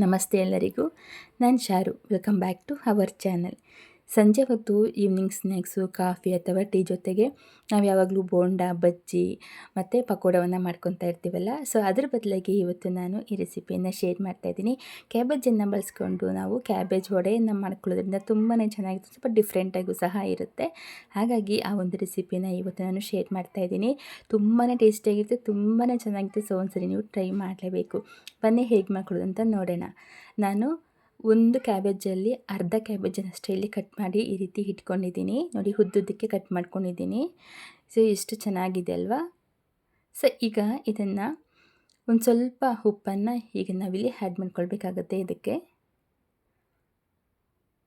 ನಮಸ್ತೆ ಎಲ್ಲರಿಗೂ. ನಾನು Sharu. Welcome back to our channel. ಸಂಜೆ ಹೊತ್ತು ಈವ್ನಿಂಗ್ ಸ್ನ್ಯಾಕ್ಸು, ಕಾಫಿ ಅಥವಾ ಟೀ ಜೊತೆಗೆ ನಾವು ಯಾವಾಗಲೂ ಬೋಂಡ, ಬಜ್ಜಿ ಮತ್ತು ಪಕೋಡವನ್ನು ಮಾಡ್ಕೊತಾ ಇರ್ತೀವಲ್ಲ. ಸೊ ಅದ್ರ ಬದಲಾಗಿ ಇವತ್ತು ನಾನು ಈ ರೆಸಿಪಿಯನ್ನು ಶೇರ್ ಮಾಡ್ತಾಯಿದ್ದೀನಿ. ಕ್ಯಾಬೇಜನ್ನು ಬಳಸ್ಕೊಂಡು ನಾವು ಕ್ಯಾಬೇಜ್ ವಡೆಯನ್ನು ಮಾಡ್ಕೊಳ್ಳೋದ್ರಿಂದ ತುಂಬಾ ಚೆನ್ನಾಗಿರುತ್ತೆ, ಸ್ವಲ್ಪ ಡಿಫ್ರೆಂಟಾಗೂ ಸಹ ಇರುತ್ತೆ. ಹಾಗಾಗಿ ಆ ಒಂದು ರೆಸಿಪಿನ ಇವತ್ತು ನಾನು ಶೇರ್ ಮಾಡ್ತಾಯಿದ್ದೀನಿ. ತುಂಬಾ ಟೇಸ್ಟಿಯಾಗಿರುತ್ತೆ, ತುಂಬಾ ಚೆನ್ನಾಗಿರುತ್ತೆ. ಸೊ ಒಂದ್ಸರಿ ನೀವು ಟ್ರೈ ಮಾಡಲೇಬೇಕು. ಬನ್ನಿ ಹೇಗೆ ಮಾಡ್ಕೊಳ್ಳೋದು ಅಂತ ನೋಡೋಣ. ನಾನು ಒಂದು ಕ್ಯಾಬೇಜಲ್ಲಿ ಅರ್ಧ ಕ್ಯಾಬೇಜನ್ನಷ್ಟೇ ಇಲ್ಲಿ ಕಟ್ ಮಾಡಿ ಈ ರೀತಿ ಇಟ್ಕೊಂಡಿದ್ದೀನಿ. ನೋಡಿ, ಉದ್ದುದ್ದಕ್ಕೆ ಕಟ್ ಮಾಡ್ಕೊಂಡಿದ್ದೀನಿ. ಸೊ ಎಷ್ಟು ಚೆನ್ನಾಗಿದೆ ಅಲ್ವಾ. ಸೊ ಈಗ ಇದನ್ನು ಒಂದು ಸ್ವಲ್ಪ ಉಪ್ಪನ್ನು ಈಗ ನಾವಿಲ್ಲಿ ಆ್ಯಡ್ ಮಾಡ್ಕೊಳ್ಬೇಕಾಗತ್ತೆ. ಇದಕ್ಕೆ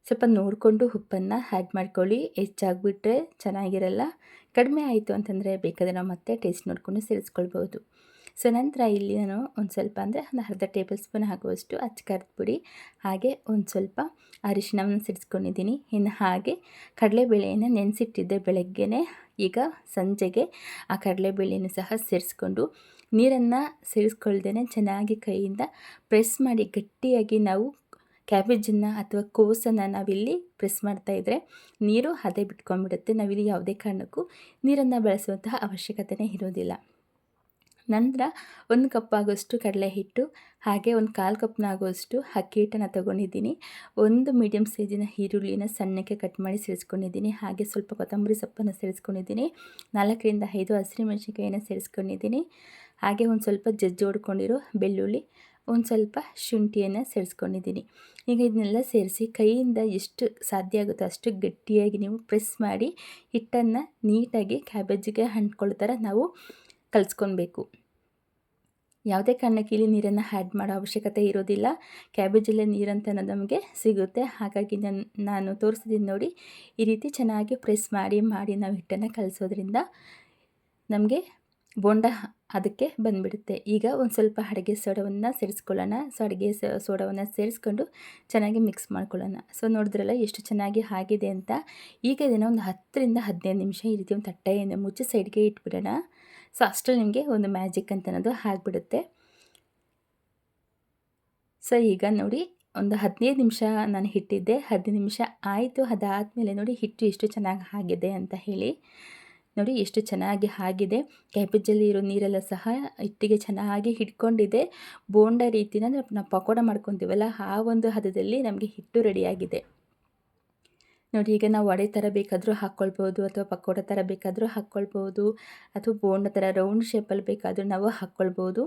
ಸ್ವಲ್ಪ ನೋಡಿಕೊಂಡು ಉಪ್ಪನ್ನು ಆ್ಯಡ್ ಮಾಡ್ಕೊಳ್ಳಿ. ಹೆಚ್ಚಾಗಿಬಿಟ್ರೆ ಚೆನ್ನಾಗಿರಲ್ಲ, ಕಡಿಮೆ ಆಯಿತು ಅಂತಂದರೆ ಬೇಕಾದರೆ ನಾವು ಮತ್ತೆ ಟೇಸ್ಟ್ ನೋಡಿಕೊಂಡು ಸೇರಿಸ್ಕೊಳ್ಬೋದು. ಸೊ ನಂತರ ಇಲ್ಲಿ ನಾನು ಒಂದು ಸ್ವಲ್ಪ ಅಂದರೆ ಒಂದು ಅರ್ಧ ಟೇಬಲ್ ಸ್ಪೂನ್ ಆಗುವಷ್ಟು ಅಚ್ಚಕಾರದ ಪುಡಿ, ಹಾಗೆ ಒಂದು ಸ್ವಲ್ಪ ಅರಿಶಿಣವನ್ನು ಸೇರಿಸ್ಕೊಂಡಿದ್ದೀನಿ. ಇನ್ನು ಹಾಗೆ ಕಡಲೆಬೇಳೆಯನ್ನು ನೆನೆಸಿಟ್ಟಿದ್ದೆ ಬೆಳಗ್ಗೆನೇ. ಈಗ ಸಂಜೆಗೆ ಆ ಕಡಲೆಬೇಳೆಯನ್ನು ಸಹ ಸೇರಿಸ್ಕೊಂಡು ನೀರನ್ನು ಸೇರಿಸ್ಕೊಳ್ದೇ ಚೆನ್ನಾಗಿ ಕೈಯಿಂದ ಪ್ರೆಸ್ ಮಾಡಿ ಗಟ್ಟಿಯಾಗಿ ನಾವು ಕ್ಯಾಬೇಜನ್ನು ಅಥವಾ ಕೋಸನ್ನು ನಾವಿಲ್ಲಿ ಪ್ರೆಸ್ ಮಾಡ್ತಾಯಿದ್ರೆ ನೀರು ಅದೇ ಬಿಟ್ಕೊಂಡ್ಬಿಡುತ್ತೆ. ನಾವಿಲ್ಲಿ ಯಾವುದೇ ಕಾರಣಕ್ಕೂ ನೀರನ್ನು ಬಳಸುವಂತಹ ಅವಶ್ಯಕತೆಯೇ ಇರೋದಿಲ್ಲ. ನಂತರ 1 ಕಪ್ ಆಗೋಷ್ಟು ಕಡಲೆ ಹಿಟ್ಟು, ಹಾಗೆ ಒಂದು 1/4 ಕಪ್ನಾಗುವಷ್ಟು ಅಕ್ಕಿ ಹಿಟ್ಟನ್ನು ತೊಗೊಂಡಿದ್ದೀನಿ. ಒಂದು ಮೀಡಿಯಮ್ ಸೈಜಿನ ಈರುಳ್ಳಿನ ಸಣ್ಣಕ್ಕೆ ಕಟ್ ಮಾಡಿ ಸೇರಿಸ್ಕೊಂಡಿದ್ದೀನಿ. ಹಾಗೆ ಸ್ವಲ್ಪ ಕೊತ್ತಂಬರಿ ಸೊಪ್ಪನ್ನು ಸೇರಿಸ್ಕೊಂಡಿದ್ದೀನಿ. 4ರಿಂದ 5 ಹಸಿಮೆಣಸಿನಕಾಯಿಯನ್ನು ಸೇರಿಸ್ಕೊಂಡಿದ್ದೀನಿ. ಹಾಗೆ ಒಂದು ಸ್ವಲ್ಪ ಜಜ್ಜಿ ಹೊಡ್ಕೊಂಡಿರೋ ಬೆಳ್ಳುಳ್ಳಿ, ಒಂದು ಸ್ವಲ್ಪ ಶುಂಠಿಯನ್ನು ಸೇರಿಸ್ಕೊಂಡಿದ್ದೀನಿ. ಈಗ ಇದನ್ನೆಲ್ಲ ಸೇರಿಸಿ ಕೈಯಿಂದ ಎಷ್ಟು ಸಾಧ್ಯ ಆಗುತ್ತೋ ಅಷ್ಟು ಗಟ್ಟಿಯಾಗಿ ನೀವು ಪ್ರೆಸ್ ಮಾಡಿ ಹಿಟ್ಟನ್ನು ನೀಟಾಗಿ ಕ್ಯಾಬೇಜಿಗೆ ಅಂಟ್ಕೊಳ್ಳೋ ಥರ ನಾವು ಕಲಿಸ್ಕೊಳ್ಬೇಕು. ಯಾವುದೇ ಕಾರಣಕ್ಕೆ ಇಲ್ಲಿ ನೀರನ್ನು ಆ್ಯಡ್ ಮಾಡೋ ಅವಶ್ಯಕತೆ ಇರೋದಿಲ್ಲ. ಕ್ಯಾಬೇಜಲ್ಲೇ ನೀರಂತ ಅನ್ನೋದು ನಮಗೆ ಸಿಗುತ್ತೆ. ಹಾಗಾಗಿ ನಾನು ತೋರಿಸಿದ್ದೀನಿ ನೋಡಿ, ಈ ರೀತಿ ಚೆನ್ನಾಗಿ ಪ್ರೆಸ್ ಮಾಡಿ ನಾವು ಹಿಟ್ಟನ್ನು ಕಲಿಸೋದ್ರಿಂದ ನಮಗೆ ಬೋಂಡ ಅದಕ್ಕೆ ಬಂದುಬಿಡುತ್ತೆ. ಈಗ ಒಂದು ಸ್ವಲ್ಪ ಅಡುಗೆ ಸೋಡವನ್ನು ಸೇರಿಸ್ಕೊಳ್ಳೋಣ. ಸೊ ಅಡುಗೆ ಸೋಡವನ್ನು ಸೇರಿಸ್ಕೊಂಡು ಚೆನ್ನಾಗಿ ಮಿಕ್ಸ್ ಮಾಡ್ಕೊಳ್ಳೋಣ. ಸೊ ನೋಡಿದ್ರಲ್ಲ ಎಷ್ಟು ಚೆನ್ನಾಗಿ ಆಗಿದೆ ಅಂತ. ಈಗ ಇದನ್ನು ಒಂದು 10ರಿಂದ 15 ನಿಮಿಷ ಈ ರೀತಿ ಒಂದು ತಟ್ಟೆಯಿಂದ ಮುಚ್ಚಿ ಸೈಡ್ಗೆ ಇಟ್ಬಿಡೋಣ. ಸೊ ಅಷ್ಟರಲ್ಲಿ ನಿಮಗೆ ಒಂದು ಮ್ಯಾಜಿಕ್ ಅಂತ ಅನ್ನೋದು ಆಗಿಬಿಡುತ್ತೆ. ಸೊ ಈಗ ನೋಡಿ, ಒಂದು 15 ನಿಮಿಷ ನಾನು ಇಟ್ಟಿದ್ದೆ. 15 ನಿಮಿಷ ಆಯಿತು. ಅದಾದಮೇಲೆ ನೋಡಿ ಹಿಟ್ಟು ಎಷ್ಟು ಚೆನ್ನಾಗಿ ಆಗಿದೆ ಅಂತ ಹೇಳಿ. ನೋಡಿ ಎಷ್ಟು ಚೆನ್ನಾಗಿ ಆಗಿದೆ. ಕ್ಯಾಬೇಜಲ್ಲಿ ಇರೋ ನೀರೆಲ್ಲ ಸಹ ಹಿಟ್ಟಿಗೆ ಚೆನ್ನಾಗಿ ಹಿಡ್ಕೊಂಡಿದೆ. ಬೋಂಡ ರೀತಿನ ನಾವು ಪಕೋಡ ಮಾಡ್ಕೊತೀವಲ್ಲ, ಆ ಒಂದು ಹದದಲ್ಲಿ ನಮಗೆ ಹಿಟ್ಟು ರೆಡಿಯಾಗಿದೆ. ನೋಡಿ, ಈಗ ನಾವು ವಡೆ ಥರ ಬೇಕಾದರೂ ಹಾಕ್ಕೊಳ್ಬೋದು, ಅಥವಾ ಪಕೋಡ ಥರ ಬೇಕಾದರೂ ಹಾಕ್ಕೊಳ್ಬೋದು, ಅಥವಾ ಬೋಂಡ ಥರ ರೌಂಡ್ ಶೇಪಲ್ಲಿ ಬೇಕಾದರೂ ನಾವು ಹಾಕ್ಕೊಳ್ಬೋದು.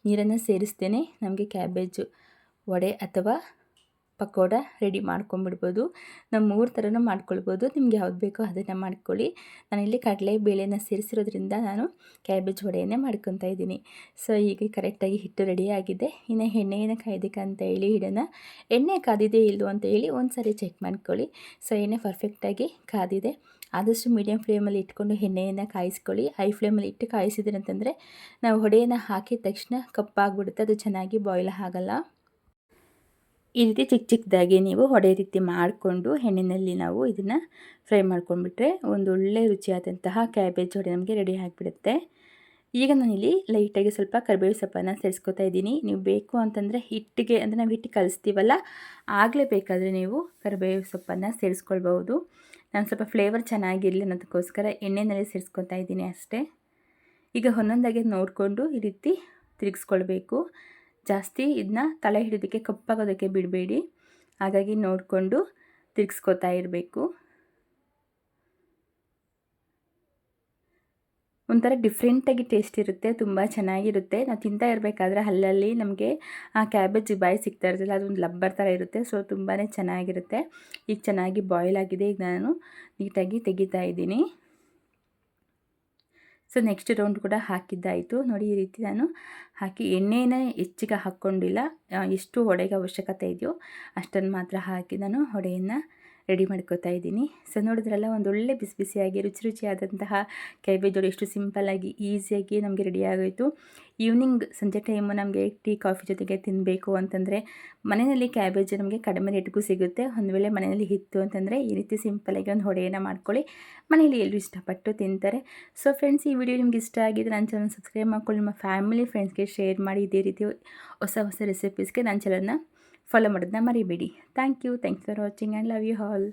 ನೀರನ್ನು ಸೇರಿಸ್ತೇನೆ ನಮಗೆ ಕ್ಯಾಬೇಜು ವಡೆ ಅಥವಾ ಪಕೋಡ ರೆಡಿ ಮಾಡ್ಕೊಂಬಿಡ್ಬೋದು. ನಾವು 3 ಥರನೂ ಮಾಡ್ಕೊಳ್ಬೋದು. ನಿಮ್ಗೆ ಯಾವ್ದು ಬೇಕೋ ಅದನ್ನು ಮಾಡ್ಕೊಳ್ಳಿ. ನಾನಿಲ್ಲಿ ಕಡಲೆ ಬೇಳೆನ ಸೇರಿಸಿರೋದ್ರಿಂದ ನಾನು ಕ್ಯಾಬೇಜ್ ವಡೆಯನ್ನೇ ಮಾಡ್ಕೊತಾ ಇದ್ದೀನಿ. ಸೊ ಈಗ ಕರೆಕ್ಟಾಗಿ ಹಿಟ್ಟು ರೆಡಿಯಾಗಿದೆ. ಇನ್ನು ಎಣ್ಣೆಯನ್ನು ಕಾಯ್ದಕ್ಕೆ ಅಂತ ಹೇಳಿ ಇಡೋಣ. ಎಣ್ಣೆ ಕಾದಿದೆ ಇಲ್ಲವೋ ಅಂತ ಹೇಳಿ ಒಂದು ಸಾರಿ ಚೆಕ್ ಮಾಡ್ಕೊಳ್ಳಿ. ಸೊ ಎಣ್ಣೆ ಪರ್ಫೆಕ್ಟಾಗಿ ಕಾದಿದೆ. ಆದಷ್ಟು ಮೀಡಿಯಮ್ ಫ್ಲೇಮಲ್ಲಿ ಇಟ್ಕೊಂಡು ಎಣ್ಣೆಯನ್ನು ಕಾಯಿಸ್ಕೊಳ್ಳಿ. ಹೈ ಫ್ಲೇಮಲ್ಲಿ ಇಟ್ಟು ಕಾಯಿಸಿದ್ರೆ ಅಂತಂದರೆ ನಾವು ವಡೆಯನ್ನು ಹಾಕಿದ ತಕ್ಷಣ ಕಪ್ಪಾಗಿಬಿಡುತ್ತೆ, ಅದು ಚೆನ್ನಾಗಿ ಬಾಯ್ಲ್ ಆಗಲ್ಲ. ಈ ರೀತಿ ಚಿಕ್ಕ ಚಿಕ್ಕದಾಗಿ ನೀವು ವಡೆ ರೀತಿ ಮಾಡಿಕೊಂಡು ಎಣ್ಣೆಯಲ್ಲಿ ನಾವು ಇದನ್ನು ಫ್ರೈ ಮಾಡ್ಕೊಂಡ್ಬಿಟ್ರೆ ಒಂದೊಳ್ಳೆ ರುಚಿಯಾದಂತಹ ಕ್ಯಾಬೇಜ್ ವಡೆ ನಮಗೆ ರೆಡಿ ಆಗಿಬಿಡುತ್ತೆ. ಈಗ ನಾನಿಲ್ಲಿ ಲೈಟಾಗಿ ಸ್ವಲ್ಪ ಕರಿಬೇವು ಸೊಪ್ಪನ್ನು ಸೇರಿಸ್ಕೊತಾ ಇದ್ದೀನಿ. ನೀವು ಬೇಕು ಅಂತಂದರೆ ಹಿಟ್ಟಿಗೆ ಅಂದರೆ ನಾವು ಹಿಟ್ಟು ಕಲಿಸ್ತೀವಲ್ಲ, ಆಗಲೇ ಬೇಕಾದರೆ ನೀವು ಕರಿಬೇವು ಸೊಪ್ಪನ್ನು ಸೇರಿಸ್ಕೊಳ್ಬೋದು. ನಾನು ಸ್ವಲ್ಪ ಫ್ಲೇವರ್ ಚೆನ್ನಾಗಿರಲಿ ಅನ್ನೋದಕ್ಕೋಸ್ಕರ ಎಣ್ಣೆಯಲ್ಲಿ ಸೇರಿಸ್ಕೊತಾ ಇದ್ದೀನಿ ಅಷ್ಟೇ. ಈಗ ಒಂದೊಂದಾಗಿ ನೋಡಿಕೊಂಡು ಈ ರೀತಿ ತಿರುಗಿಸ್ಕೊಳ್ಬೇಕು. ಜಾಸ್ತಿ ಇದನ್ನ ತಲೆ ಹಿಡಿಯೋದಕ್ಕೆ ಕಪ್ಪಾಗೋದಕ್ಕೆ ಬಿಡಬೇಡಿ. ಹಾಗಾಗಿ ನೋಡಿಕೊಂಡು ತಿರುಗಿಸ್ಕೊತಾ ಇರಬೇಕು. ಒಂಥರ ಡಿಫ್ರೆಂಟಾಗಿ ಟೇಸ್ಟ್ ಇರುತ್ತೆ, ತುಂಬ ಚೆನ್ನಾಗಿರುತ್ತೆ. ನಾವು ತಿಂತಾ ಇರಬೇಕಾದ್ರೆ ಅಲ್ಲಲ್ಲಿ ನಮಗೆ ಆ ಕ್ಯಾಬೇಜ್ ಬಾಯಿ ಸಿಗ್ತಾ ಇರ್ತಲ್ಲ, ಅದೊಂದು ಲಬ್ಬರ್ ಥರ ಇರುತ್ತೆ. ಸೊ ತುಂಬಾ ಚೆನ್ನಾಗಿರುತ್ತೆ. ಈಗ ಚೆನ್ನಾಗಿ ಬಾಯ್ಲ್ ಆಗಿದೆ. ಈಗ ನಾನು ನೀಟಾಗಿ ತೆಗಿತಾ ಇದ್ದೀನಿ. ಸೊ ನೆಕ್ಸ್ಟ್ ರೌಂಡ್ ಕೂಡ ಹಾಕಿದ್ದಾಯಿತು. ನೋಡಿ, ಈ ರೀತಿ ನಾನು ಹಾಕಿ ಎಣ್ಣೆನ ಹೆಚ್ಚಿಗೆ ಹಾಕ್ಕೊಂಡಿಲ್ಲ. ಎಷ್ಟು ವಡೆಗೆ ಅವಶ್ಯಕತೆ ಇದೆಯೋ ಅಷ್ಟನ್ನು ಮಾತ್ರ ಹಾಕಿ ನಾನು ವಡೆಯನ್ನು ರೆಡಿ ಮಾಡ್ಕೋತಾ ಇದ್ದೀನಿ. ಸೊ ನೋಡಿದ್ರಲ್ಲ, ಒಂದೊಳ್ಳೆ ಬಿಸಿ ಬಿಸಿಯಾಗಿ ರುಚಿ ರುಚಿಯಾದಂತಹ ಕ್ಯಾಬೇಜ್ ವಡೆ ಎಷ್ಟು ಸಿಂಪಲ್ಲಾಗಿ ಈಸಿಯಾಗಿ ನಮಗೆ ರೆಡಿ ಆಗೋಯಿತು. ಈವ್ನಿಂಗ್ ಸಂಜೆ ಟೈಮು ನಮಗೆ ಟೀ ಕಾಫಿ ಜೊತೆಗೆ ತಿನ್ನಬೇಕು ಅಂತಂದರೆ ಮನೆಯಲ್ಲಿ ಕ್ಯಾಬೇಜ್ ನಮಗೆ ಕಡಿಮೆ ರೇಟ್ಗೂ ಸಿಗುತ್ತೆ. ಒಂದು ವೇಳೆ ಮನೆಯಲ್ಲಿ ಇತ್ತು ಅಂತಂದರೆ ಈ ರೀತಿ ಸಿಂಪಲ್ಲಾಗಿ ಒಂದು ವಡೆಯನ್ನು ಮಾಡ್ಕೊಳ್ಳಿ. ಮನೆಯಲ್ಲಿ ಎಲ್ಲರೂ ಇಷ್ಟಪಟ್ಟು ತಿಂತಾರೆ. ಸೊ ಫ್ರೆಂಡ್ಸ್, ಈ ವಿಡಿಯೋ ನಿಮ್ಗೆ ಇಷ್ಟ ಆಗಿದ್ರೆ ನನ್ನ ಚಾನಲ್ ಸಬ್ಸ್ಕ್ರೈಬ್ ಮಾಡ್ಕೊಳ್ಳಿ. ನಿಮ್ಮ ಫ್ಯಾಮಿಲಿ ಫ್ರೆಂಡ್ಸ್ಗೆ ಶೇರ್ ಮಾಡಿ. ಇದೇ ರೀತಿ ಹೊಸ ಹೊಸ ರೆಸಿಪೀಸ್ಗೆ ನನ್ನ ಚಾನಲ್ನ ಫಾಲೋ ಮಾಡೋದನ್ನ ಮರಿಬೇಡಿ. Thank you for watching and love you all.